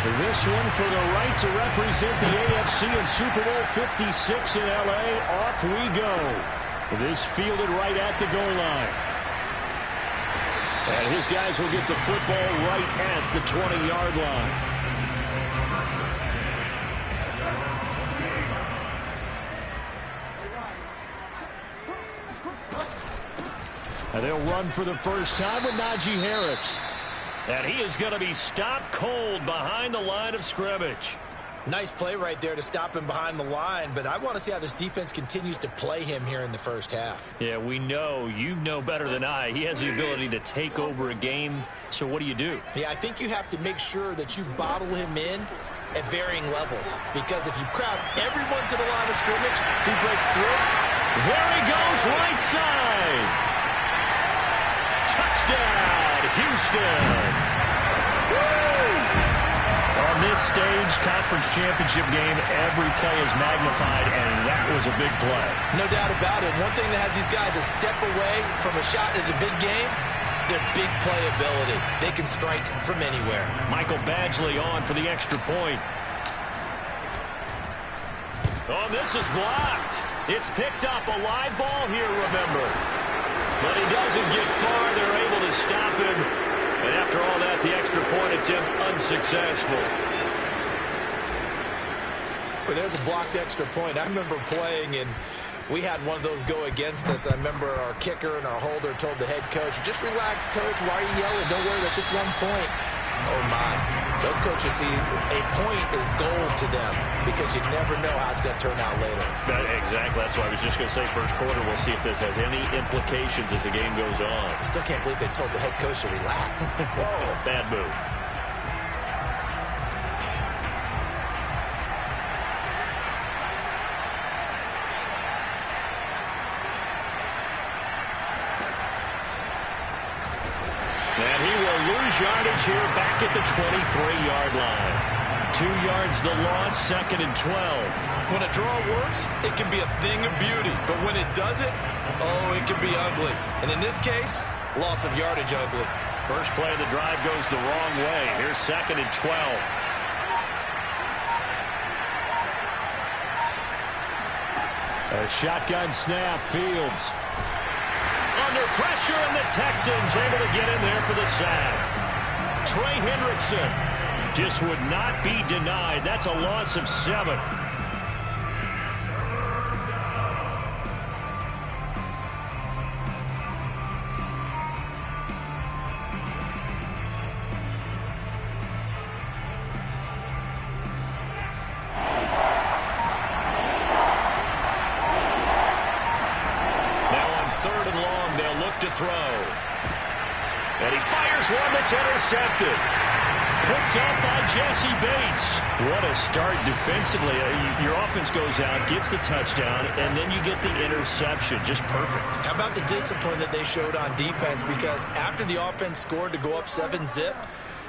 This one for the right to represent the AFC in Super Bowl 56 in L.A. Off we go. This fielded right at the goal line. And his guys will get the football right at the 20-yard line. And they'll run for the first time with Najee Harris. And he is going to be stopped cold behind the line of scrimmage. Nice play right there to stop him behind the line, but I want to see how this defense continues to play him here in the first half. Yeah, we know. You know better than I. He has the ability to take over a game, so what do you do? Yeah, I think you have to make sure that you bottle him in at varying levels, because if you crowd everyone to the line of scrimmage, if he breaks through. There he goes, right side. Touchdown, Houston. On this stage, conference championship game, every play is magnified, and that was a big play. No doubt about it. One thing that has these guys a step away from a shot at a big game, their big playability. They can strike from anywhere. Michael Badgley on for the extra point. Oh, this is blocked. It's picked up. A live ball here, remember. But he doesn't get far. They're able to stop him. And after all that, the extra point attempt unsuccessful. Well, there's a blocked extra point. I remember playing, and we had one of those go against us. I remember our kicker and our holder told the head coach, just relax, coach. Why are you yelling? Don't worry, that's just 1 point. Oh, my. Those coaches see a point is gold to them because you never know how it's going to turn out later. Exactly. That's why I was just going to say first quarter. We'll see if this has any implications as the game goes on. I still can't believe they told the head coach to relax. Whoa. Bad move. And he will lose yardage here back at the 23-yard line. 2 yards the loss, 2nd and 12. When a draw works, it can be a thing of beauty. But when it doesn't, oh, it can be ugly. And in this case, loss of yardage ugly. First play of the drive goes the wrong way. Here's 2nd and 12. A shotgun snap, Fields. Under pressure, and the Texans able to get in there for the sack. Trey Hendrickson just would not be denied. That's a loss of 7. To throw. And he fires one that's intercepted. Picked up by Jesse Bates. What a start defensively. Your offense goes out, gets the touchdown, and then you get the interception. Just perfect. How about the discipline that they showed on defense? Because after the offense scored to go up 7-zip,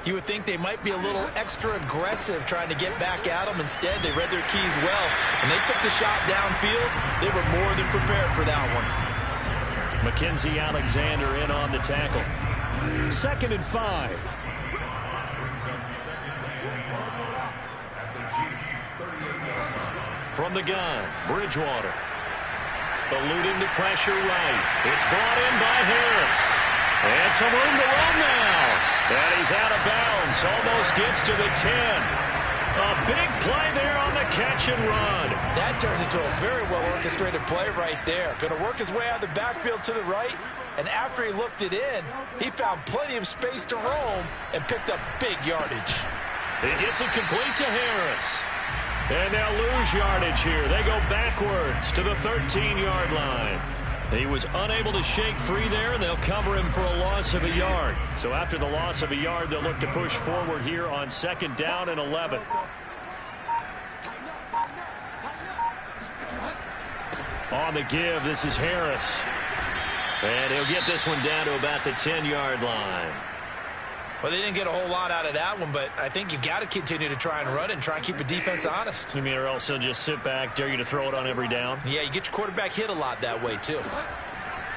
you would think they might be a little extra aggressive trying to get back at them. Instead, they read their keys well, and they took the shot downfield. They were more than prepared for that one. Mackenzie Alexander in on the tackle. 2nd and 5. From the gun, Bridgewater. Eluding the pressure right. It's brought in by Harris. And some room to run now. And he's out of bounds. Almost gets to the 10. A big play there on the catch and run. That turned into a very well-orchestrated play right there. Going to work his way out of the backfield to the right, and after he looked it in, he found plenty of space to roam and picked up big yardage. He gets it complete to Harris. And they'll lose yardage here. They go backwards to the 13-yard line. He was unable to shake free there, and they'll cover him for a loss of a yard. So after the loss of a yard, they'll look to push forward here on 2nd down and 11. On the give, this is Harris. And he'll get this one down to about the 10-yard line. Well, they didn't get a whole lot out of that one, but I think you've got to continue to try and run and try and keep the defense honest. You mean, or else he'll just sit back, dare you to throw it on every down? Yeah, you get your quarterback hit a lot that way, too.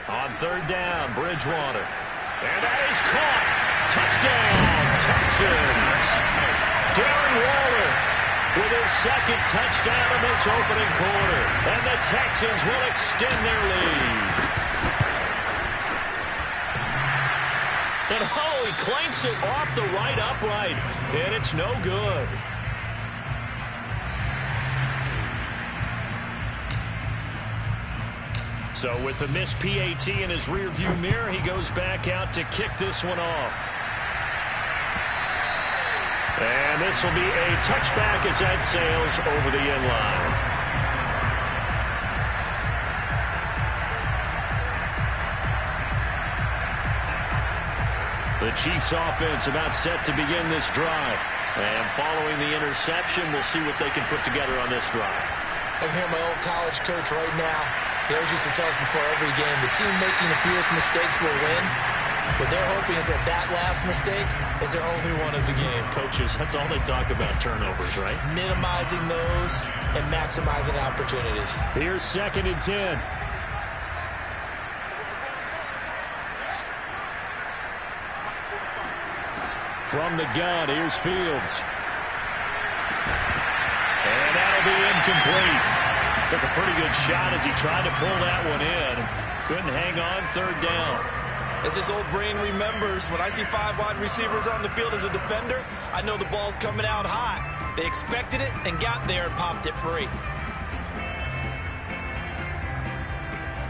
On 3rd down, Bridgewater. And that is caught. Touchdown, Texans. Darren Waller with his second touchdown in this opening quarter. And the Texans will extend their lead. And oh, he clanks it off the right upright. And it's no good. So with the missed PAT in his rearview mirror, he goes back out to kick this one off. And this will be a touchback as that sails over the end line. The Chiefs offense about set to begin this drive. And following the interception, we'll see what they can put together on this drive. I can hear my old college coach right now. He always used to tell us before every game, the team making the fewest mistakes will win. What they're hoping is that that last mistake is their only one of the game. Coaches, that's all they talk about, turnovers, right? Minimizing those and maximizing opportunities. Here's 2nd and 10. From the gun, here's Fields. And that'll be incomplete. Took a pretty good shot as he tried to pull that one in. Couldn't hang on, 3rd down. As his old brain remembers, when I see 5 wide receivers on the field as a defender, I know the ball's coming out high. They expected it and got there and popped it free.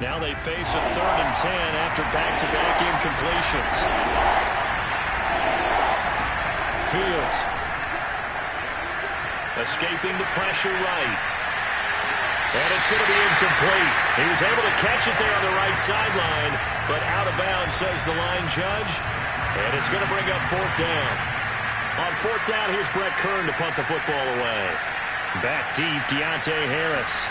Now they face a 3rd and 10 after back-to-back incompletions. Fields. Escaping the pressure right. And it's going to be incomplete. He was able to catch it there on the right sideline, but out of bounds, says the line judge. And it's going to bring up 4th down. On 4th down, here's Brett Kern to punt the football away. Back deep, Deontay Harris.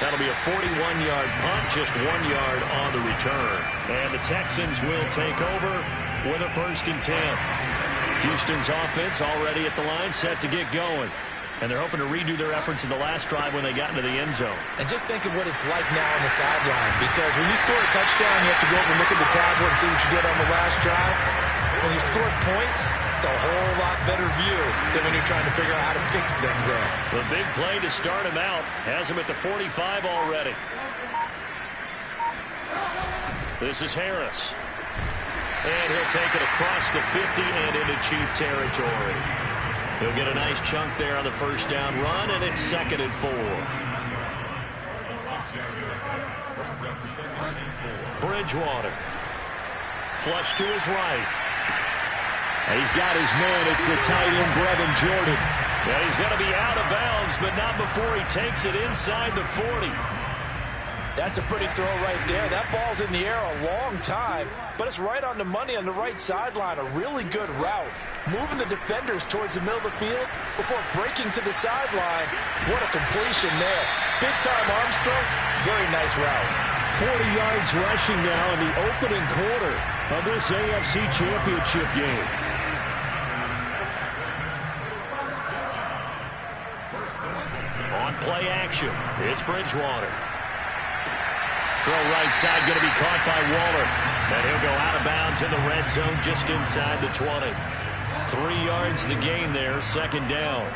That'll be a 41-yard punt, just 1 yard on the return. And the Texans will take over with a 1st and 10. Houston's offense already at the line, set to get going. And they're hoping to redo their efforts in the last drive when they got into the end zone. And just think of what it's like now on the sideline, because when you score a touchdown, you have to go over and look at the tablet and see what you did on the last drive. When you scored points, it's a whole lot better view than when you're trying to figure out how to fix things there. The big play to start him out has him at the 45 already. This is Harris. And he'll take it across the 50 and into Chief territory. He'll get a nice chunk there on the 1st down run, and it's 2nd and 4. Bridgewater. Flush to his right. And he's got his man. It's the tight end, Brevin Jordan. And he's going to be out of bounds, but not before he takes it inside the 40. That's a pretty throw right there. That ball's in the air a long time, but it's right on the money on the right sideline. A really good route. Moving the defenders towards the middle of the field before breaking to the sideline. What a completion there. Big-time arm strength. Very nice route. 40 yards rushing now in the opening quarter of this AFC Championship game. On play action, it's Bridgewater. Throw right side, going to be caught by Waller. And he'll go out of bounds in the red zone just inside the 20. 3 yards the gain there, 2nd down.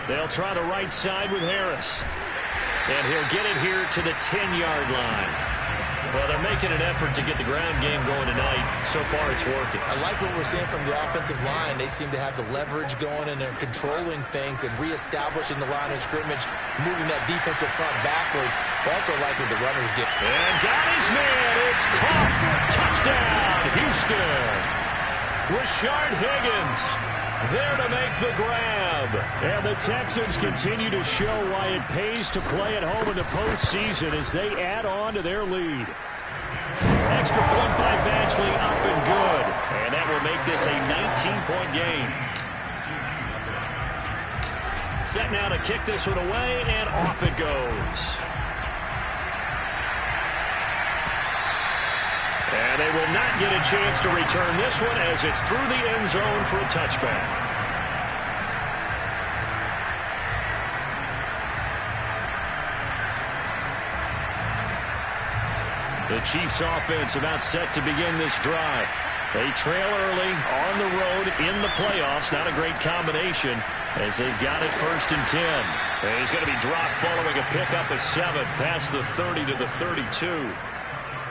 They'll try the right side with Harris. And he'll get it here to the 10-yard line. Well, they're making an effort to get the ground game going tonight. So far, it's working. I like what we're seeing from the offensive line. They seem to have the leverage going, and they're controlling things and reestablishing the line of scrimmage, moving that defensive front backwards. But also like what the runners get. And got his man. It's caught. Touchdown, Houston. Rashard Higgins there to make the grab. And the Texans continue to show why it pays to play at home in the postseason as they add on to their lead. Extra point by Badgley, up and good. And that will make this a 19-point game. Set now to kick this one away, and off it goes. And they will not get a chance to return this one as it's through the end zone for a touchback. The Chiefs offense about set to begin this drive. They trail early on the road in the playoffs. Not a great combination as they've got it 1st and 10. And he's going to be dropped following a pickup of 7 past the 30 to the 32.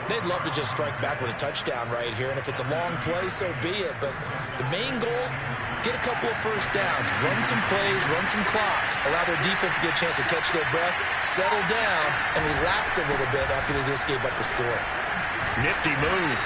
They'd love to just strike back with a touchdown right here, and if it's a long play, so be it. But the main goal, get a couple of first downs, run some plays, run some clock, allow their defense to get a chance to catch their breath, settle down, and relax a little bit after they just gave up the score. Nifty move.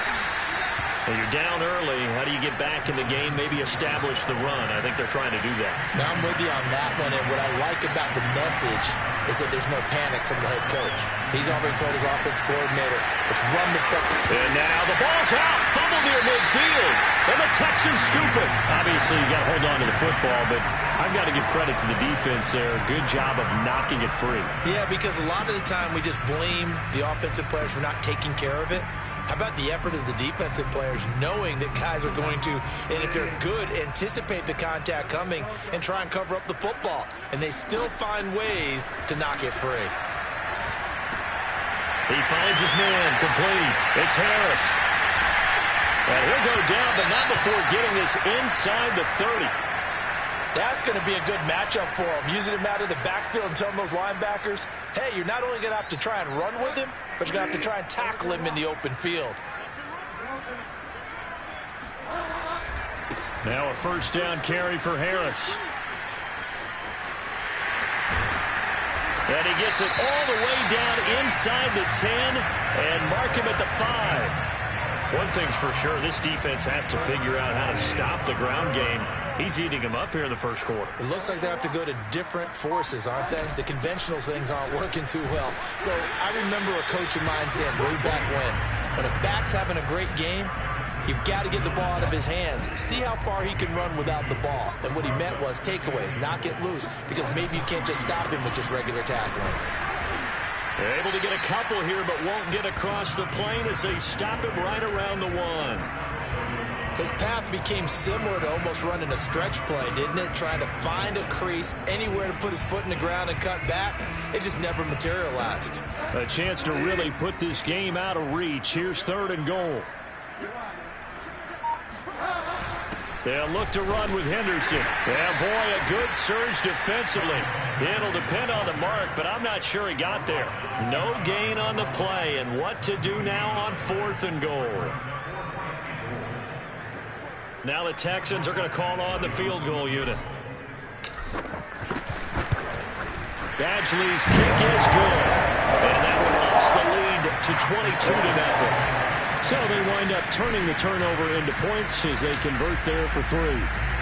When you're down early, how do you get back in the game, maybe establish the run? I think they're trying to do that. Now I'm with you on that one, and what I like about the message is that there's no panic from the head coach. He's already told his offense coordinator, let's run the play. And now the ball's out, fumble near midfield, and the Texans scoop it. Obviously, you got to hold on to the football, but I've got to give credit to the defense there. Good job of knocking it free. Yeah, because a lot of the time we just blame the offensive players for not taking care of it. How about the effort of the defensive players knowing that guys are going to, and if they're good, anticipate the contact coming and try and cover up the football. And they still find ways to knock it free. He finds his man, complete. It's Harris. And he'll go down, but not before getting this inside the 30. That's going to be a good matchup for him. Using him out of the backfield and telling those linebackers, hey, you're not only going to have to try and run with him, but you're going to have to try and tackle him in the open field. Now a first down carry for Harris. And he gets it all the way down inside the 10 and mark him at the 5. One thing's for sure, this defense has to figure out how to stop the ground game. He's eating him up here in the first quarter. It looks like they have to go to different forces, aren't they? The conventional things aren't working too well. So I remember a coach of mine saying way back when a back's having a great game, you've got to get the ball out of his hands. See how far he can run without the ball. And what he meant was takeaways, knock it loose, because maybe you can't just stop him with just regular tackling. They're able to get a couple here, but won't get across the plane as they stop him right around the 1. His path became similar to almost running a stretch play, didn't it? Trying to find a crease, anywhere to put his foot in the ground and cut back. It just never materialized. A chance to really put this game out of reach. Here's 3rd and goal. They'll look to run with Henderson. Yeah, boy, a good surge defensively. It'll depend on the mark, but I'm not sure he got there. No gain on the play, and what to do now on 4th and goal. Now the Texans are going to call on the field goal unit. Badgley's kick is good. And that one ups the lead to 22-0. So they wind up turning the turnover into points as they convert there for 3.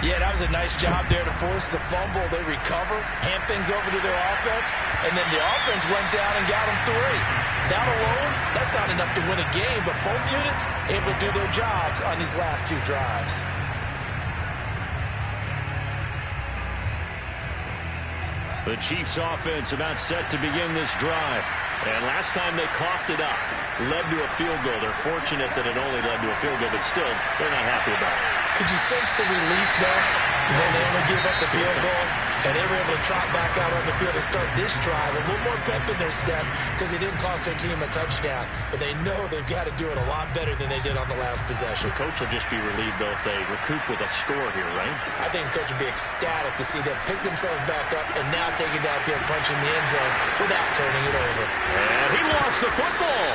Yeah, that was a nice job there to force the fumble. They recover, hand things over to their offense, and then the offense went down and got them 3. That alone, that's not enough to win a game, but both units able to do their jobs on these last 2 drives. The Chiefs offense about set to begin this drive. And last time they coughed it up, led to a field goal. They're fortunate that it only led to a field goal, but still, they're not happy about it. Could you sense the relief, though, when they only gave up the field goal? And they were able to trot back out on the field and start this drive. A little more pep in their step because they didn't cost their team a touchdown. But they know they've got to do it a lot better than they did on the last possession. The coach will just be relieved, though, if they recoup with a score here, right? I think the coach will be ecstatic to see them pick themselves back up and now take it downfield, punching the end zone without turning it over. And he lost the football.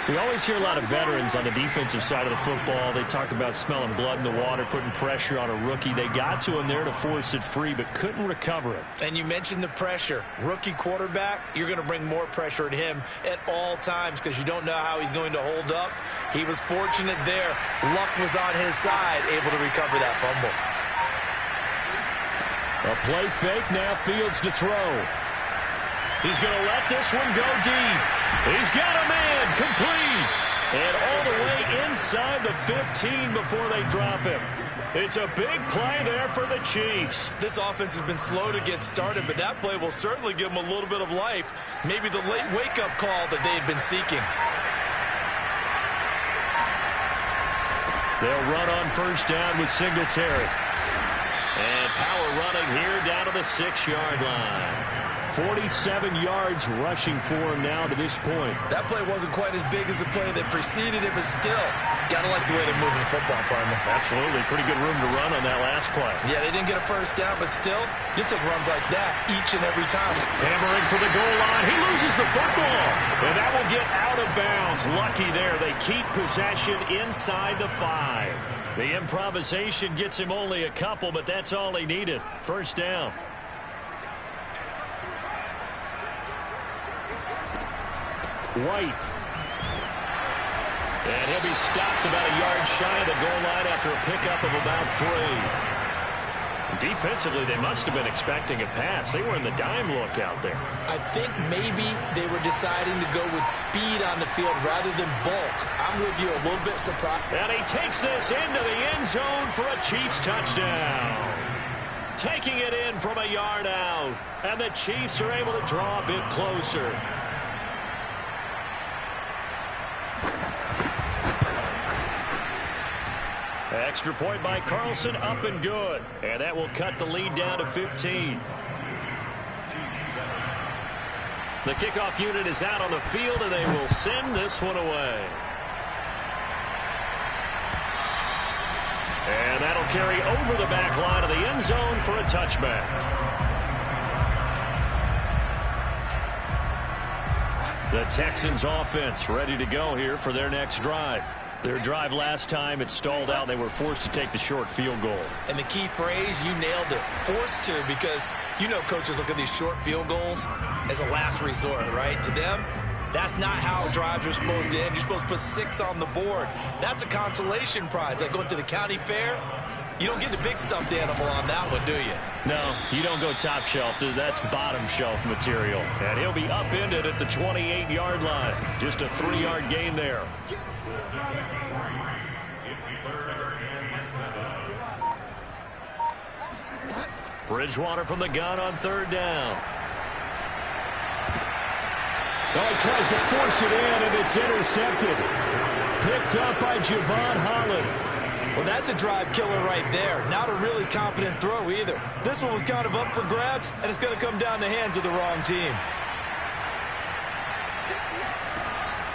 We always hear a lot of veterans on the defensive side of the football. They talk about smelling blood in the water, putting pressure on a rookie. They got to him there to force it free, but couldn't recover it. And you mentioned the pressure. Rookie quarterback, you're going to bring more pressure at him at all times because you don't know how he's going to hold up. He was fortunate there. Luck was on his side, able to recover that fumble. A play fake, now Fields to throw. He's going to let this one go deep. He's got a man, complete. And all the way inside the 15 before they drop him. It's a big play there for the Chiefs. This offense has been slow to get started, but that play will certainly give them a little bit of life. Maybe the late wake-up call that they had been seeking. They'll run on first down with Singletary. And power running here down to the 6-yard line. 47 yards rushing for him now to this point. That play wasn't quite as big as the play that preceded it, but still, gotta like the way they're moving the football, partner. Absolutely. Pretty good room to run on that last play. Yeah, they didn't get a first down, but still, you'll take runs like that each and every time. Hammering for the goal line. He loses the football. And that will get out of bounds. Lucky there. They keep possession inside the 5. The improvisation gets him only a couple, but that's all he needed. First down. White. And he'll be stopped about a yard shy of the goal line after a pickup of about 3. Defensively, they must have been expecting a pass. They were in the dime look out there. I think maybe they were deciding to go with speed on the field rather than bulk. I'm with you, a little bit surprised. And he takes this into the end zone for a Chiefs touchdown. Taking it in from a yard out. And the Chiefs are able to draw a bit closer. Extra point by Carlson, up and good. And that will cut the lead down to 15. The kickoff unit is out on the field, and they will send this one away. And that'll carry over the back line of the end zone for a touchback. The Texans offense ready to go here for their next drive. Their drive last time, it stalled out. They were forced to take the short field goal. And the key phrase, you nailed it. Forced to, because you know coaches look at these short field goals as a last resort, right? To them, that's not how drives are supposed to end. You're supposed to put 6 on the board. That's a consolation prize. Like going to the county fair, you don't get the big stuffed animal on that one, do you? No, you don't go top shelf. That's bottom shelf material. And he'll be upended at the 28-yard line. Just a 3-yard gain there. Bridgewater from the gun on 3rd down. Oh, he tries to force it in, and it's intercepted. Picked up by Javon Holland. Well, that's a drive killer right there. Not a really confident throw either. This one was kind of up for grabs, and it's going to come down the hands of the wrong team.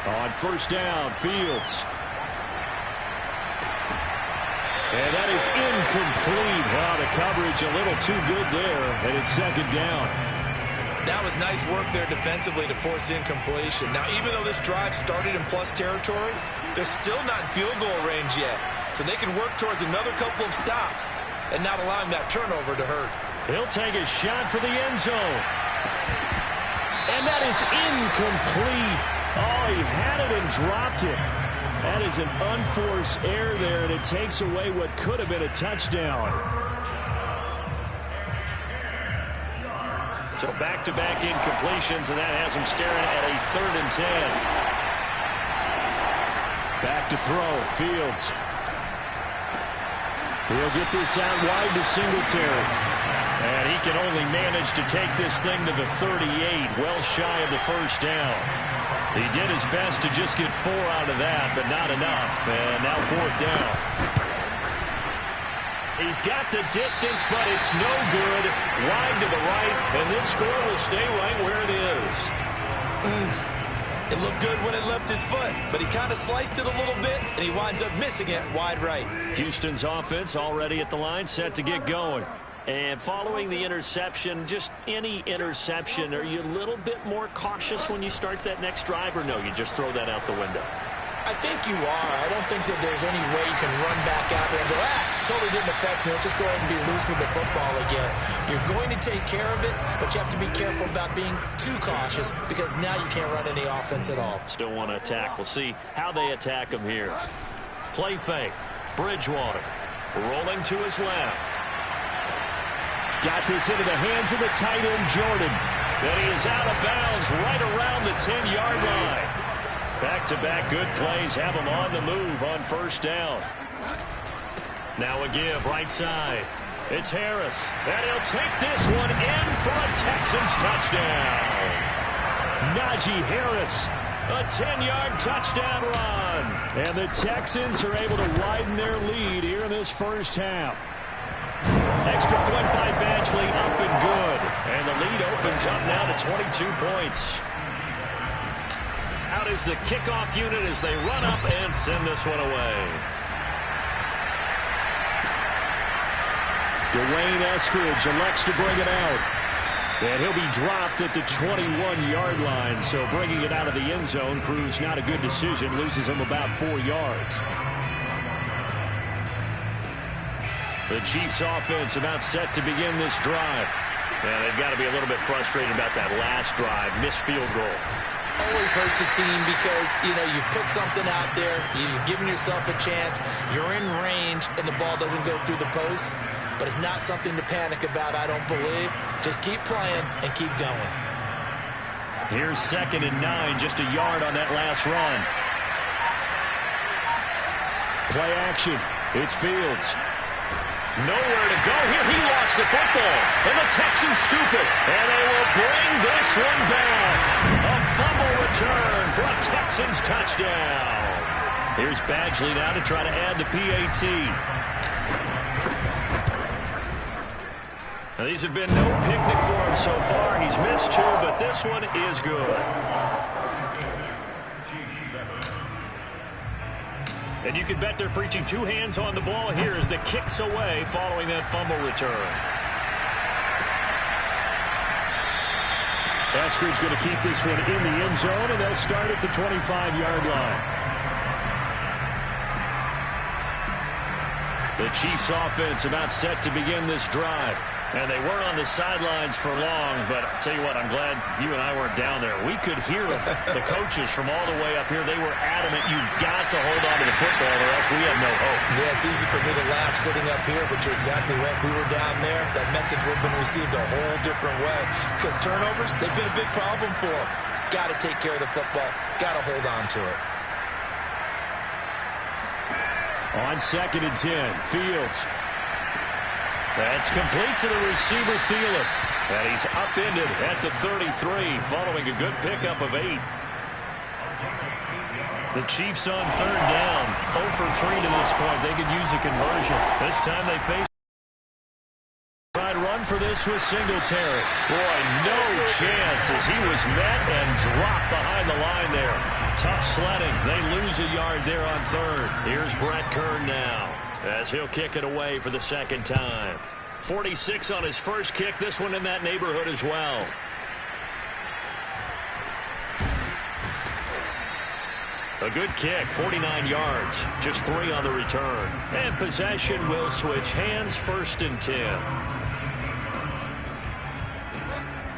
On 1st down, Fields. And that is incomplete. Wow, the coverage a little too good there, and it's 2nd down. That was nice work there defensively to force the incompletion. Now, even though this drive started in plus territory, they're still not in field goal range yet. So they can work towards another couple of stops and not allowing that turnover to hurt. He'll take a shot for the end zone. And that is incomplete. Oh, he had it and dropped it. That is an unforced error there, and it takes away what could have been a touchdown. So back-to-back incompletions, and that has him staring at a 3rd and 10. Back to throw, Fields. He'll get this out wide to Singletary. And he can only manage to take this thing to the 38, well shy of the 1st down. He did his best to just get 4 out of that, but not enough. And now 4th down. He's got the distance, but it's no good. Wide to the right, and this score will stay right where it is. It looked good when it left his foot, but he kind of sliced it a little bit, and he winds up missing it wide right. Houston's offense already at the line, set to get going. And following the interception, just any interception, are you a little bit more cautious when you start that next drive, or no, you just throw that out the window? I think you are. I don't think that there's any way you can run back out there and go, totally didn't affect me. Let's just go ahead and be loose with the football again. You're going to take care of it, but you have to be careful about being too cautious because now you can't run any offense at all. Still want to attack. We'll see how they attack him here. Play fake. Bridgewater rolling to his left. Got this into the hands of the tight end, Jordan. Then he is out of bounds right around the 10-yard line. Back-to-back good plays have him on the move on 1st down. Now a give right side. It's Harris. And he'll take this one in for a Texans touchdown. Najee Harris, a 10-yard touchdown run. And the Texans are able to widen their lead here in this 1st half. Extra point by Badgley, up and good. And the lead opens up now to 22 points. Out is the kickoff unit as they run up and send this one away. Dwayne Eskridge elects to bring it out. And he'll be dropped at the 21-yard line. So bringing it out of the end zone proves not a good decision. Loses him about 4 yards. The Chiefs offense about set to begin this drive. Yeah, they've got to be a little bit frustrated about that last drive. Missed field goal. Always hurts a team because, you've put something out there. You've given yourself a chance. You're in range, and the ball doesn't go through the post. But it's not something to panic about, I don't believe. Just keep playing and keep going. Here's 2nd and 9, just a yard on that last run. Play action. It's Fields. Nowhere to go here. He lost the football. And the Texans scoop it. And they will bring this one back. A fumble return for a Texans touchdown. Here's Badgley now to try to add the PAT. Now, these have been no picnic for him so far. He's missed 2, but this one is good. And you can bet they're preaching 2 hands on the ball here as the kick's away following that fumble return. Eskridge going to keep this one in the end zone, and they'll start at the 25-yard line. The Chiefs offense about set to begin this drive. And they weren't on the sidelines for long, but I'll tell you what, I'm glad you and I weren't down there. We could hear them. The coaches from all the way up here, they were adamant, you've got to hold on to the football or else we have no hope. Yeah, it's easy for me to laugh sitting up here, but you're exactly right. If we were down there, that message would have been received a whole different way. Because turnovers, they've been a big problem for them. Got to take care of the football. Got to hold on to it. On 2nd and 10, Fields. That's complete to the receiver, Thielen. And he's upended at the 33, following a good pickup of 8. The Chiefs on 3rd down. 0 for 3 to this point. They could use a conversion. This time they face. Try to run for this with Singletary. Boy, no chance as he was met and dropped behind the line there. Tough sledding. They lose a yard there on 3rd. Here's Brett Kern now, as he'll kick it away for the 2nd time. 46 on his first kick. This one in that neighborhood as well. A good kick, 49 yards. Just 3 on the return. And possession will switch hands, 1st and 10.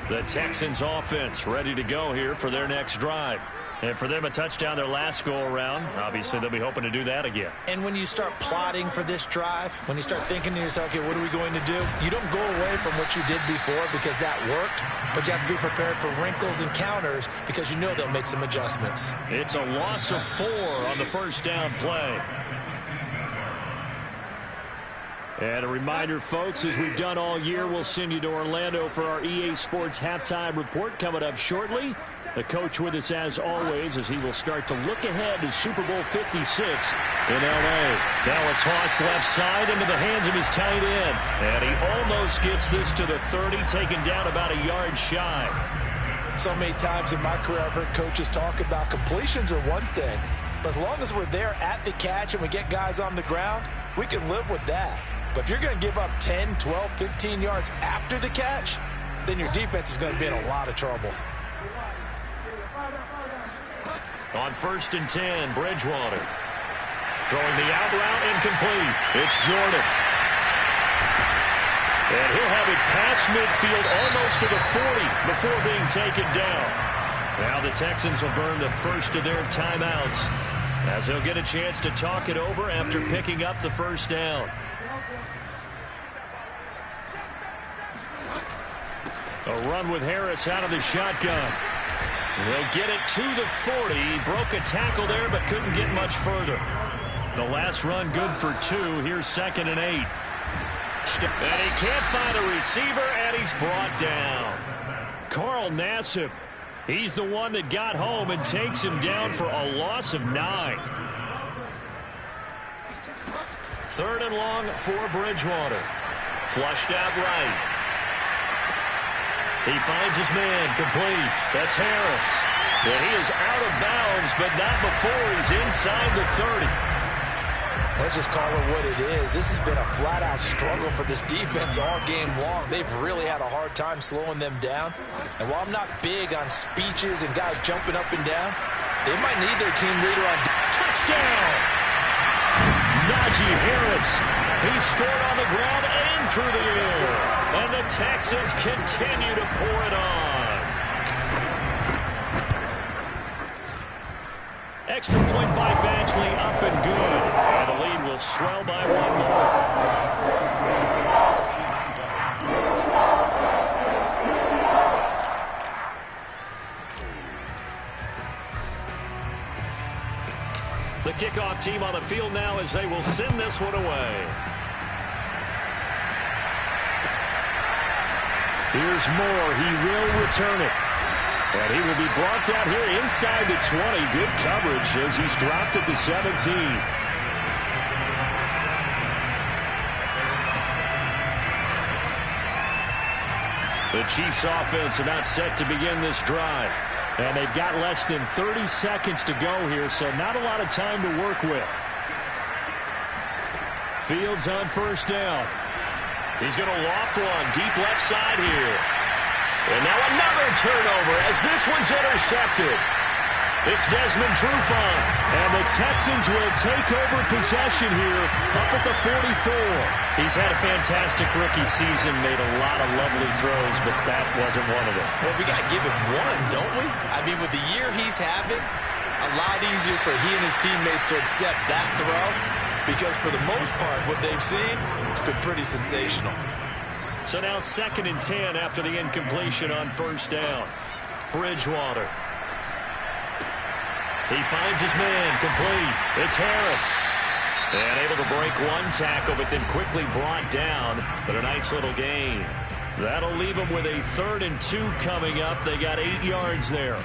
The Texans offense ready to go here for their next drive. And for them, a touchdown their last go-around. Obviously, they'll be hoping to do that again. And when you start plotting for this drive, when you start thinking to yourself, okay, what are we going to do? You don't go away from what you did before because that worked, but you have to be prepared for wrinkles and counters because you know they'll make some adjustments. It's a loss of 4 on the 1st down play. And a reminder, folks, as we've done all year, we'll send you to Orlando for our EA Sports halftime report coming up shortly. The coach with us, as always, as he will start to look ahead to Super Bowl 56 in L.A. Now a toss left side into the hands of his tight end. And he almost gets this to the 30, taken down about a yard shy. So many times in my career, I've heard coaches talk about completions are one thing. But as long as we're there at the catch and we get guys on the ground, we can live with that. But if you're going to give up 10, 12, 15 yards after the catch, then your defense is going to be in a lot of trouble. On 1st and 10, Bridgewater. Throwing the out route, incomplete. It's Jordan. And he'll have it past midfield almost to the 40 before being taken down. Now the Texans will burn the first of their timeouts as they'll get a chance to talk it over after picking up the 1st down. A run with Harris out of the shotgun. They'll get it to the 40. He broke a tackle there but couldn't get much further. The last run good for 2. Here's 2nd and 8. And he can't find a receiver, and he's brought down. Carl Nassib, he's the one that got home and takes him down for a loss of 9. 3rd and long for Bridgewater. Flushed out right. He finds his man, complete. That's Harris. And he is out of bounds, but not before he's inside the 30. Let's just call it what it is. This has been a flat-out struggle for this defense all game long. They've really had a hard time slowing them down. And while I'm not big on speeches and guys jumping up and down, they might need their team leader on touchdown. Najee Harris. He scored on the ground and through the air. And the Texans continue to pour it on. Extra point by Badgley, up and good. And the lead will swell by one more. The kickoff team on the field now as they will send this one away. Here's Moore. He will return it. And he will be brought down here inside the 20. Good coverage as he's dropped at the 17. The Chiefs offense about set to begin this drive. And they've got less than 30 seconds to go here, so not a lot of time to work with. Fields on first down. He's going to loft one deep left side here. And now another turnover as this one's intercepted. It's Desmond Trufant. And the Texans will take over possession here up at the 44. He's had a fantastic rookie season, made a lot of lovely throws, but that wasn't one of them. Well, we got to give him one, don't we? I mean, with the year he's having, a lot easier for he and his teammates to accept that throw because for the most part, what they've seen, it's been pretty sensational. So now 2nd and 10 after the incompletion on first down. Bridgewater. He finds his man, complete. It's Harris. And able to break one tackle, but then quickly brought down. But a nice little gain. That'll leave them with a 3rd and 2 coming up. They got 8 yards there.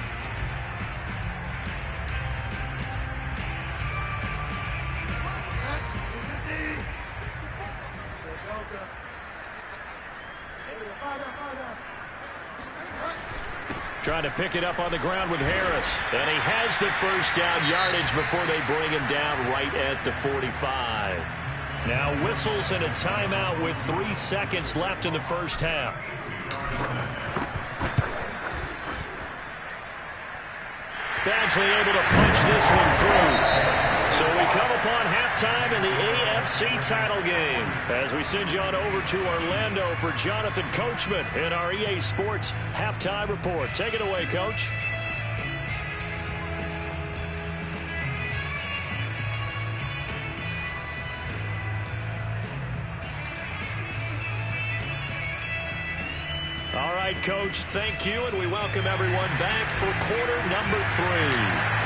Trying to pick it up on the ground with Harris. And he has the first down yardage before they bring him down right at the 45. Now whistles and a timeout with 3 seconds left in the first half. Badgley able to punch this one through. So we come upon halftime in the AFC title game as we send you on over to Orlando for Jonathan Coachman in our EA Sports halftime report. Take it away, Coach. All right, Coach, thank you, and we welcome everyone back for quarter number 3.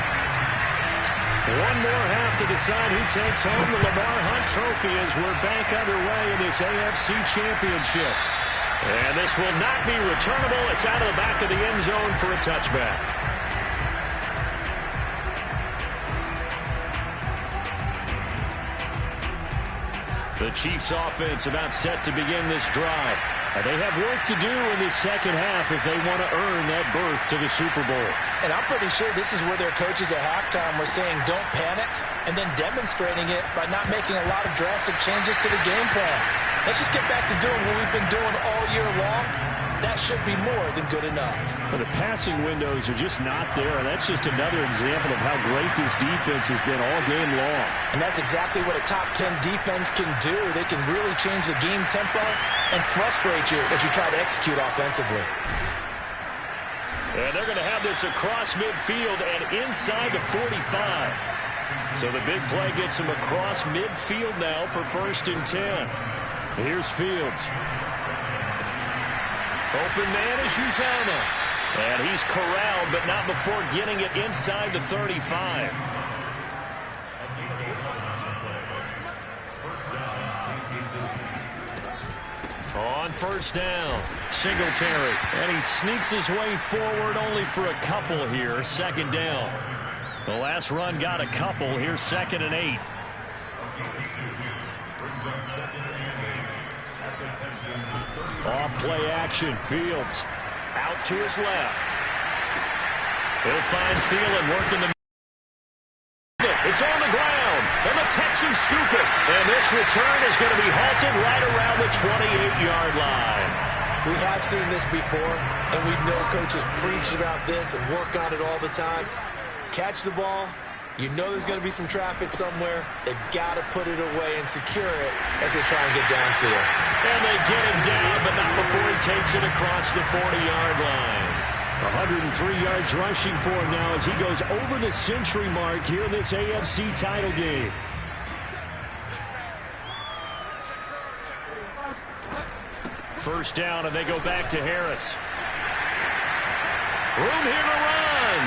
One more half to decide who takes home the Lamar Hunt Trophy as we're back underway in this AFC Championship. And this will not be returnable. It's out of the back of the end zone for a touchback. The Chiefs offense about set to begin this drive. They have work to do in this second half if they want to earn that berth to the Super Bowl. And I'm pretty sure this is where their coaches at halftime were saying don't panic and then demonstrating it by not making a lot of drastic changes to the game plan. Let's just get back to doing what we've been doing all year long. That should be more than good enough. But the passing windows are just not there, and that's just another example of how great this defense has been all game long. And that's exactly what a top 10 defense can do. They can really change the game tempo and frustrate you as you try to execute offensively. And they're going to have this across midfield and inside the 45. So the big play gets them across midfield now for 1st and 10. Here's Fields. Open man is Uzama. And he's corralled, but not before getting it inside the 35. On first down, Singletary. And he sneaks his way forward only for a couple here. 2nd down. The last run got a couple. Here's 2nd and 8. Off play action. Fields out to his left. He'll find Thielen working the. It's on the ground, and the Texans scoop it. And this return is going to be halted right around the 28-yard line. We have seen this before, and we know coaches preach about this and work on it all the time. Catch the ball. You know there's going to be some traffic somewhere. They've got to put it away and secure it as they try and get downfield. And they get him down, but not before he takes it across the 40-yard line. 103 yards rushing for him now as he goes over the century mark here in this AFC title game. First down, and they go back to Harris. Room here to run.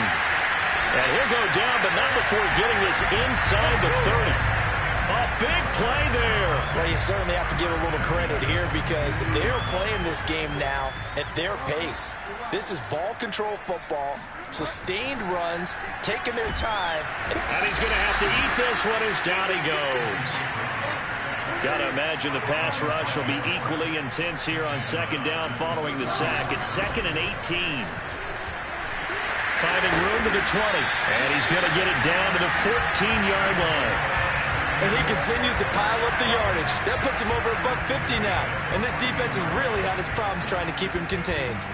And he'll go down, but not before getting this inside the 30. A big play there. Well, you certainly have to give a little credit here because they're playing this game now at their pace. This is ball control football, sustained runs, taking their time. And he's going to have to eat this one as down he goes. Got to imagine the pass rush will be equally intense here on second down following the sack. It's 2nd and 18. Finding room to the 20. And he's going to get it down to the 14-yard line. And he continues to pile up the yardage. That puts him over $150 now. And this defense has really had its problems trying to keep him contained.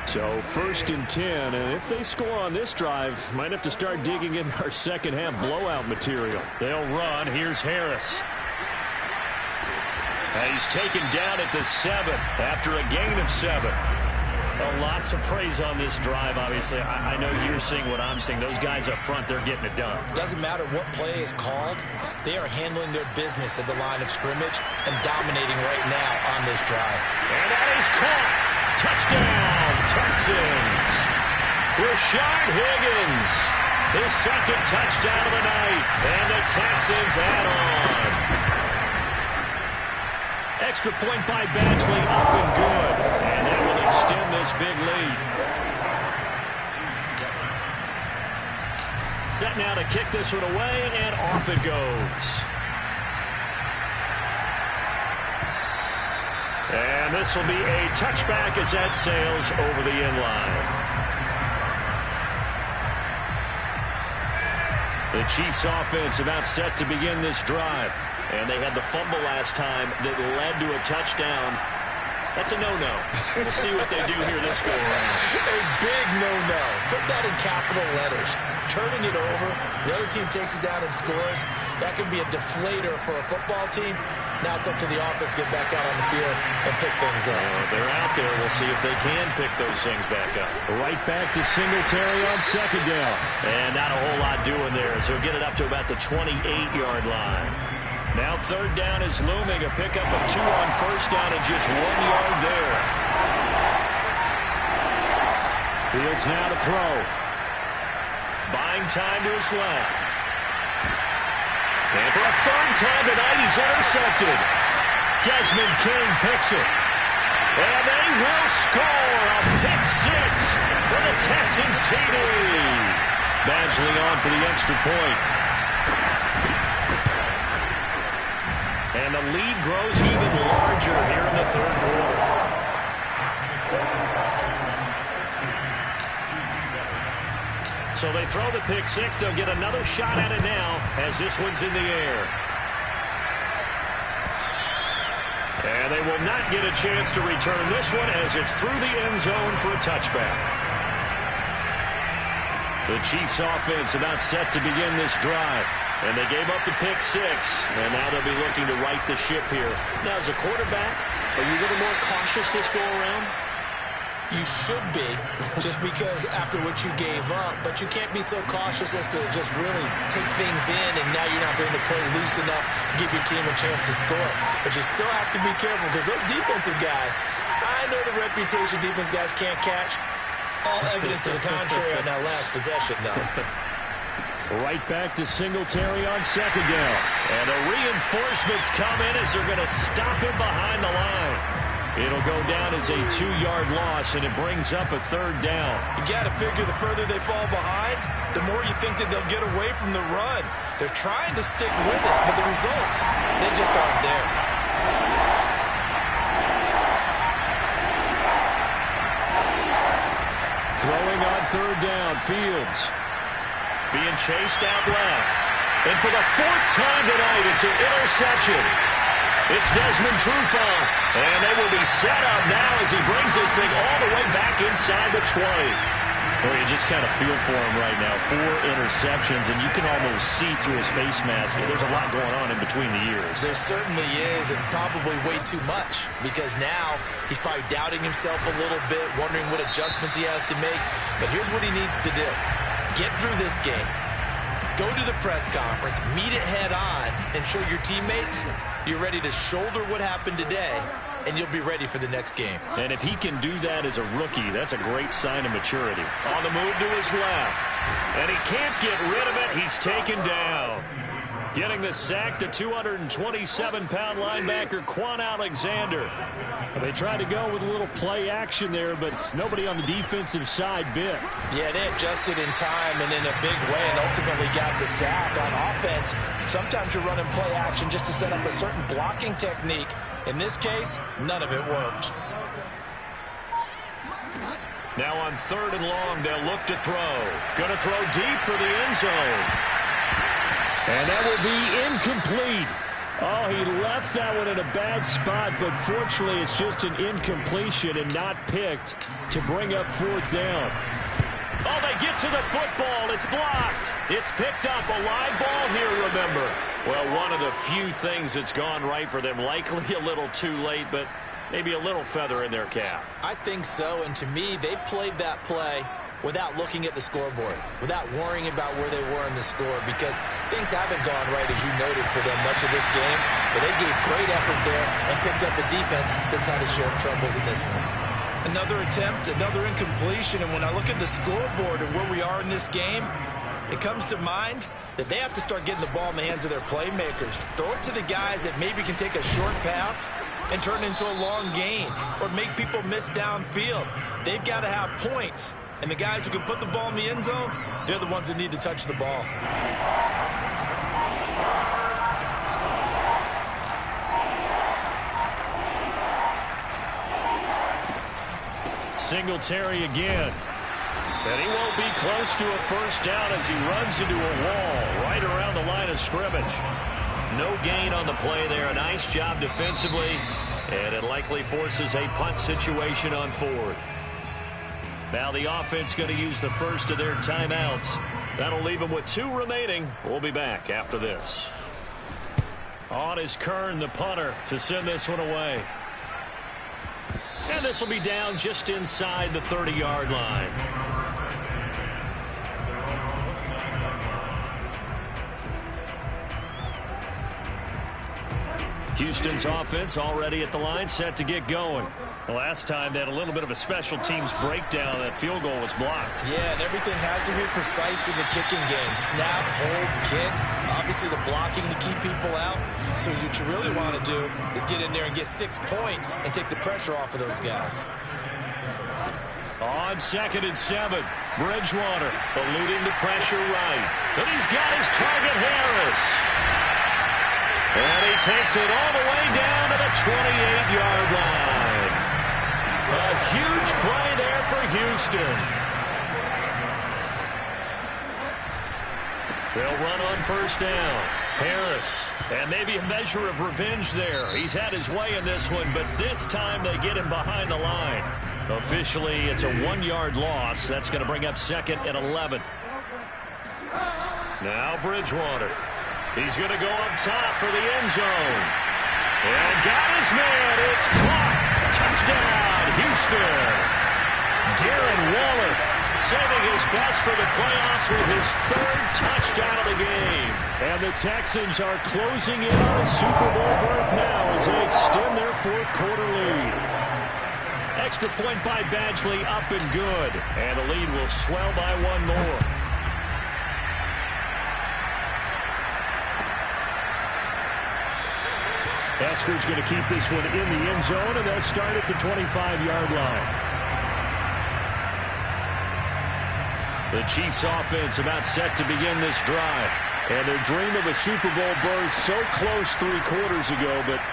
So 1st and 10, and if they score on this drive, might have to start digging in our second half blowout material. They'll run. Here's Harris. And he's taken down at the 7 after a gain of 7. A lot to praise on this drive, obviously. I know you're seeing what I'm seeing. Those guys up front, they're getting it done. Doesn't matter what play is called. They are handling their business at the line of scrimmage and dominating right now on this drive. And that is caught. Touchdown, Texans. Rashard Higgins, his 2nd touchdown of the night. And the Texans add on. Extra point by Badgley, up and good. And that will extend this big lead. Set now to kick this one away, and off it goes. And this will be a touchback as that sails over the end line. The Chiefs offense about set to begin this drive. And they had the fumble last time that led to a touchdown. That's a no-no. We'll see what they do here this go around. A big no-no. Put that in capital letters. Turning it over, the other team takes it down and scores. That can be a deflator for a football team. Now it's up to the offense to get back out on the field and pick things up. They're out there. We'll see if they can pick those things back up. Right back to Singletary on second down. And not a whole lot doing there, so he'll get it up to about the 28-yard line. Now 3rd down is looming. A pickup of 2 on 1st down and just 1 yard there. Fields now to throw. Buying time to his left. And for a 3rd time tonight, he's intercepted. Desmond King picks it. And they will score a pick 6 for the Texans TD. Badgley on for the extra point. And the lead grows even larger here in the 3rd quarter. So they throw the pick 6. They'll get another shot at it now as this one's in the air. And they will not get a chance to return this one as it's through the end zone for a touchback. The Chiefs offense about set to begin this drive. And they gave up the pick 6, and now they'll be looking to right the ship here. Now, as a quarterback, are you a little more cautious this go around? You should be, just because after what you gave up, but you can't be so cautious as to just really take things in, and now you're not going to play loose enough to give your team a chance to score. But you still have to be careful, because those defensive guys, I know the reputation defense guys can't catch. All evidence to the contrary on that last possession, though. Right back to Singletary on second down. And the reinforcements come in as they're going to stop him behind the line. It'll go down as a 2-yard loss, and it brings up a 3rd down. You got to figure the further they fall behind, the more you think that they'll get away from the run. They're trying to stick with it, but the results, they just aren't there. Throwing on third down, Fields. Being chased out left. And for the fourth time tonight, it's an interception. It's Desmond Trufant. And they will be set up now as he brings this thing all the way back inside the 20. Well, you just kind of feel for him right now. 4 interceptions, and you can almost see through his face mask. There's a lot going on in between the ears. There certainly is, and probably way too much, because now he's probably doubting himself a little bit, wondering what adjustments he has to make. But here's what he needs to do. Get through this game. Go to the press conference, meet it head on, and show your teammates you're ready to shoulder what happened today, and you'll be ready for the next game. And if he can do that as a rookie, that's a great sign of maturity. On the move to his left. And he can't get rid of it. He's taken down. Getting the sack, the 227-pound linebacker, Quan Alexander. They tried to go with a little play action there, but nobody on the defensive side bit. Yeah, they adjusted in time and in a big way and ultimately got the sack. On offense, sometimes you're running play action just to set up a certain blocking technique. In this case, none of it worked. Now on 3rd and long, they'll look to throw. Going to throw deep for the end zone. And that will be incomplete. Oh, he left that one in a bad spot, but fortunately it's just an incompletion and not picked to bring up 4th down. Oh, they get to the football. It's blocked. It's picked up. A live ball here, remember. Well, one of the few things that's gone right for them. Likely a little too late, but maybe a little feather in their cap. I think so, and to me, they played that play without looking at the scoreboard, without worrying about where they were in the score, because things haven't gone right, as you noted, for them much of this game. But they gave great effort there and picked up a defense that's had a share of troubles in this one. Another attempt, another incompletion, and when I look at the scoreboard and where we are in this game, it comes to mind that they have to start getting the ball in the hands of their playmakers. Throw it to the guys that maybe can take a short pass and turn it into a long gain or make people miss downfield. They've got to have points. And the guys who can put the ball in the end zone, they're the ones that need to touch the ball. Singletary again. And he won't be close to a first down as he runs into a wall right around the line of scrimmage. No gain on the play there. A nice job defensively. And it likely forces a punt situation on 4th. Now the offense going to use the first of their timeouts. That'll leave them with 2 remaining. We'll be back after this. On is Kern, the punter, to send this one away. And this will be down just inside the 30-yard line. Houston's offense already at the line, set to get going. The last time they had a little bit of a special teams breakdown. That field goal was blocked. Yeah, and everything has to be precise in the kicking game. Snap, hold, kick. Obviously the blocking to keep people out. So what you really want to do is get in there and get 6 points and take the pressure off of those guys. On 2nd and 7, Bridgewater eluding the pressure right. But he's got his target, Harris. And he takes it all the way down to the 28-yard line. A huge play there for Houston. They'll run on first down. Harris, and maybe a measure of revenge there. He's had his way in this one, but this time they get him behind the line. Officially, it's a 1-yard loss. That's going to bring up 2nd and 11. Now Bridgewater. He's going to go up top for the end zone. And got his man. It's caught. Touchdown, Houston. Darren Waller saving his best for the playoffs with his 3rd touchdown of the game. And the Texans are closing in on a Super Bowl berth now as they extend their 4th quarter lead. Extra point by Badgley, up and good. And the lead will swell by 1 more. Esker's going to keep this one in the end zone, and they'll start at the 25-yard line. The Chiefs' offense about set to begin this drive. And their dream of a Super Bowl berth so close 3 quarters ago, but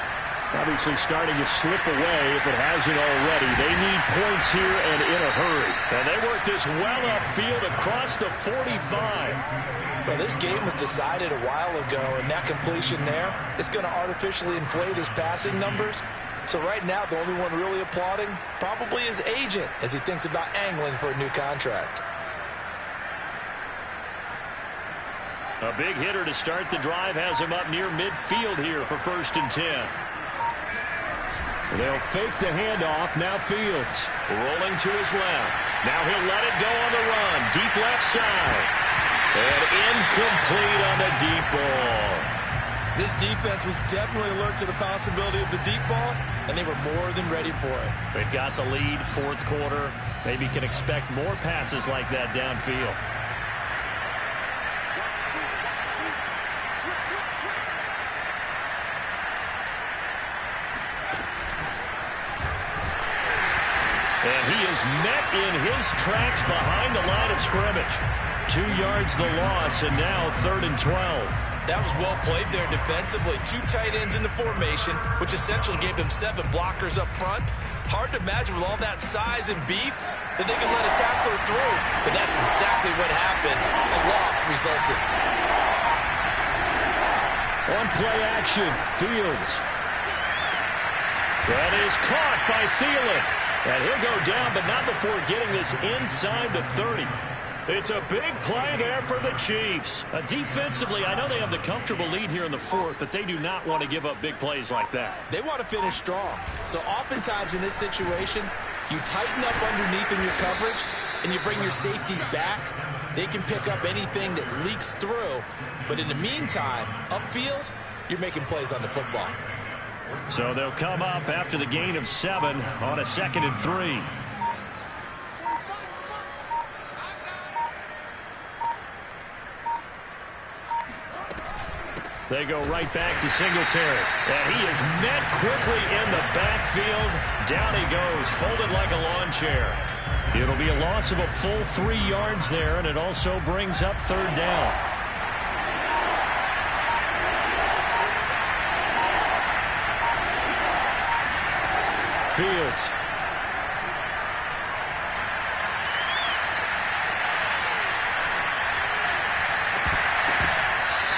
obviously starting to slip away if it hasn't already. They need points here and in a hurry. And they work this well upfield across the 45. Well, this game was decided a while ago, and that completion there is going to artificially inflate his passing numbers. So right now, the only one really applauding probably his agent as he thinks about angling for a new contract. A big hitter to start the drive has him up near midfield here for 1st and 10. They'll fake the handoff. Now Fields rolling to his left. Now he'll let it go on the run. Deep left side. And incomplete on the deep ball. This defense was definitely alert to the possibility of the deep ball, and they were more than ready for it. They've got the lead, 4th quarter. Maybe can expect more passes like that downfield. And he is met in his tracks behind the line of scrimmage. 2 yards the loss, and now 3rd and 12. That was well played there defensively. 2 tight ends in the formation, which essentially gave them 7 blockers up front. Hard to imagine with all that size and beef that they could let a tackler through. But that's exactly what happened. A loss resulted. On play action, Fields. That is caught by Thielen. And he'll go down, but not before getting this inside the 30. It's a big play there for the Chiefs. Defensively, I know they have the comfortable lead here in the 4th, but they do not want to give up big plays like that. They want to finish strong. So oftentimes in this situation, you tighten up underneath in your coverage, and you bring your safeties back. They can pick up anything that leaks through. But in the meantime, upfield, you're making plays on the football. So they'll come up after the gain of 7 on a 2nd and 3. They go right back to Singletary. And he is met quickly in the backfield. Down he goes, folded like a lawn chair. It'll be a loss of a full 3 yards there, and it also brings up 3rd down. Fields.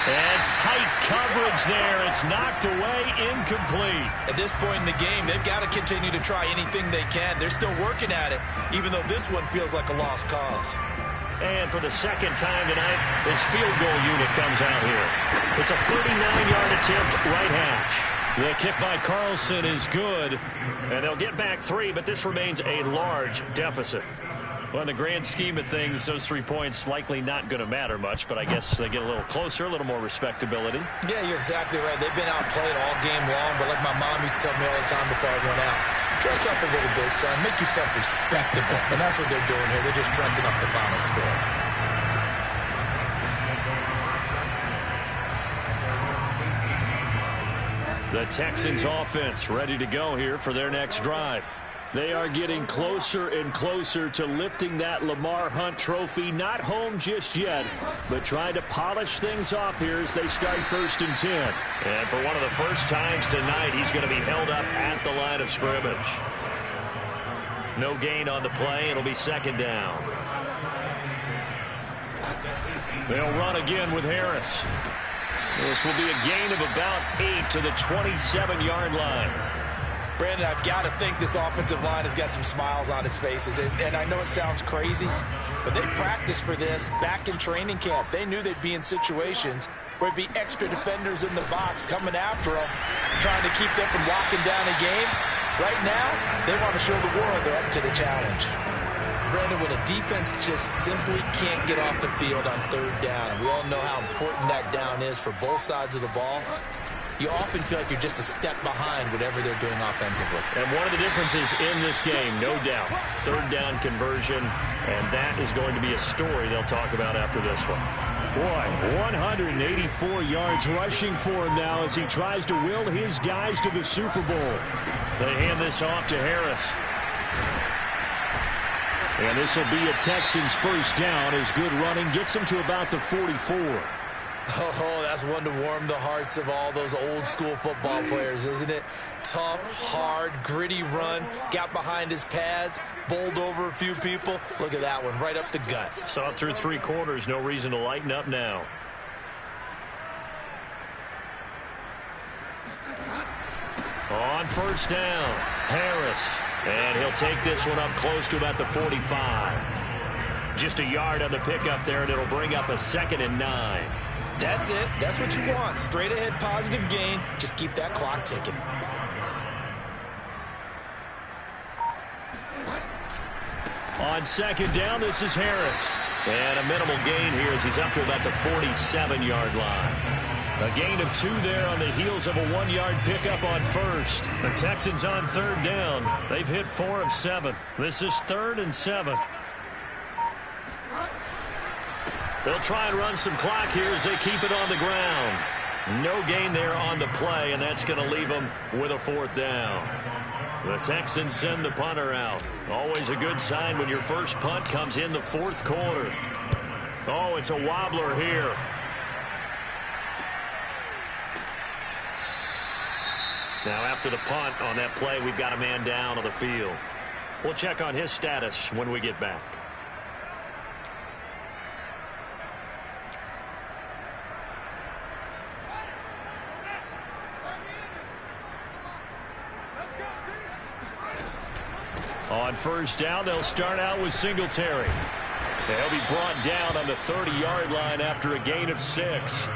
And tight coverage there. It's knocked away, incomplete. At this point in the game, they've got to continue to try anything they can. They're still working at it, even though this one feels like a lost cause. And for the 2nd time tonight, this field goal unit comes out here. It's a 39-yard attempt, right hash. The kick by Carlson is good, and they'll get back 3, but this remains a large deficit. Well, in the grand scheme of things, those 3 points likely not going to matter much, but I guess they get a little closer, a little more respectability. Yeah, you're exactly right. They've been outplayed all game long, but like my mom used to tell me all the time before I went out, dress up a little bit, son. Make yourself respectable. And that's what they're doing here. They're just dressing up the final score. The Texans offense ready to go here for their next drive. They are getting closer and closer to lifting that Lamar Hunt trophy. Not home just yet, but trying to polish things off here as they start 1st and 10. And for one of the first times tonight, he's going to be held up at the line of scrimmage. No gain on the play. It'll be 2nd down. They'll run again with Harris. This will be a gain of about 8 to the 27-yard line. Brandon, I've got to think this offensive line has got some smiles on its faces. And I know it sounds crazy, but they practiced for this back in training camp. They knew they'd be in situations where there'd be extra defenders in the box coming after them, trying to keep them from locking down a game. Right now, they want to show the world they're up to the challenge. Brandon, when a defense just simply can't get off the field on 3rd down, and we all know how important that down is for both sides of the ball, you often feel like you're just a step behind whatever they're doing offensively. And one of the differences in this game, no doubt, 3rd down conversion, and that is going to be a story they'll talk about after this one. Boy, 184 yards rushing for him now as he tries to will his guys to the Super Bowl. They hand this off to Harris. And this will be a Texans 1st down as good running gets them to about the 44. Oh, that's one to warm the hearts of all those old school football players, isn't it? Tough, hard, gritty run, got behind his pads, bowled over a few people. Look at that one, right up the gut. Saw it through 3 quarters, no reason to lighten up now. On first down, Harris. And he'll take this one up close to about the 45. Just a yard on the pickup there, and it'll bring up a 2nd and 9. That's it. That's what you want. Straight ahead positive gain. Just keep that clock ticking. On 2nd down, this is Harris. And a minimal gain here as he's up to about the 47-yard line. A gain of 2 there on the heels of a 1-yard pickup on first. The Texans on 3rd down. They've hit 4 of 7. This is 3rd and 7. They'll try and run some clock here as they keep it on the ground. No gain there on the play, and that's going to leave them with a 4th down. The Texans send the punter out. Always a good sign when your first punt comes in the 4th quarter. Oh, it's a wobbler here. Now, after the punt on that play, we've got a man down on the field. We'll check on his status when we get back. On first down, they'll start out with Singletary. They'll be brought down on the 30-yard line after a gain of 6.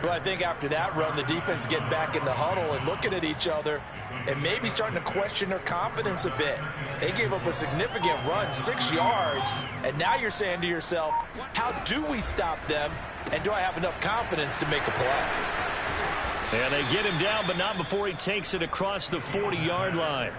Well, I think after that run, the defense get back in the huddle and looking at each other and maybe starting to question their confidence a bit. They gave up a significant run, 6 yards, and now you're saying to yourself, how do we stop them, and do I have enough confidence to make a play? And they get him down, but not before he takes it across the 40-yard line.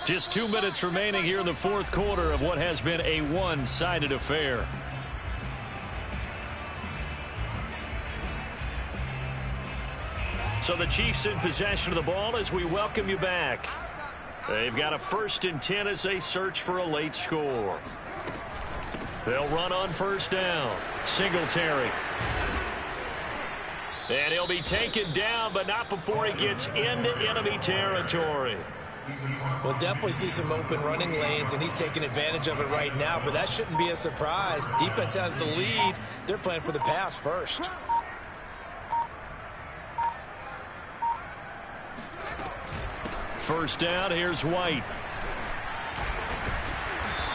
Just 2 minutes remaining here in the 4th quarter of what has been a one-sided affair. So the Chiefs in possession of the ball as we welcome you back. They've got a 1st and 10 as they search for a late score. They'll run on first down. Singletary. And he'll be taken down, but not before he gets into enemy territory. We'll definitely see some open running lanes, and he's taking advantage of it right now, but that shouldn't be a surprise. Defense has the lead. They're playing for the pass first. First down, here's White.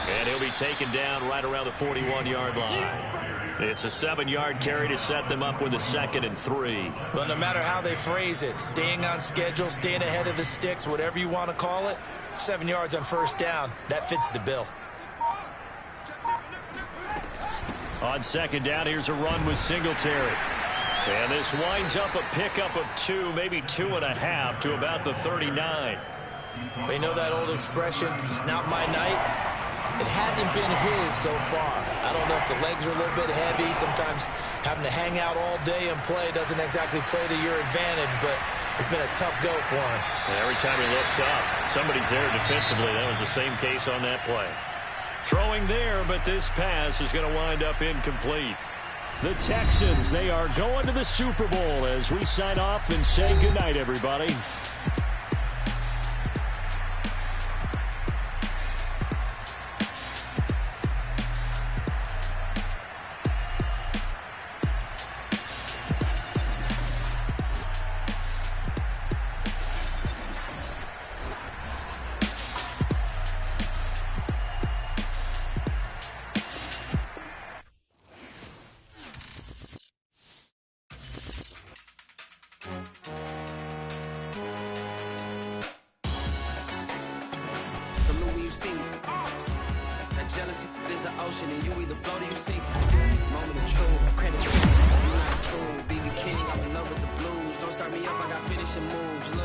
And he'll be taken down right around the 41-yard line. It's a 7-yard carry to set them up with a 2nd and 3. Well, no matter how they phrase it, staying on schedule, staying ahead of the sticks, whatever you want to call it, 7 yards on first down, that fits the bill. On 2nd down, here's a run with Singletary. And this winds up a pickup of 2, maybe 2.5 to about the 39. Well, you know that old expression, it's not my night? It hasn't been his so far. I don't know if the legs are a little bit heavy. Sometimes having to hang out all day and play doesn't exactly play to your advantage, but it's been a tough go for him. And every time he looks up, somebody's there defensively. That was the same case on that play. Throwing there, but this pass is going to wind up incomplete. The Texans, they are going to the Super Bowl as we sign off and say goodnight, everybody. Jealousy is an ocean, and you either float or you sink. Moment of truth, credit. You not true, BB King, I'm in love with the blues. Don't start me up, I got finishing moves. Look.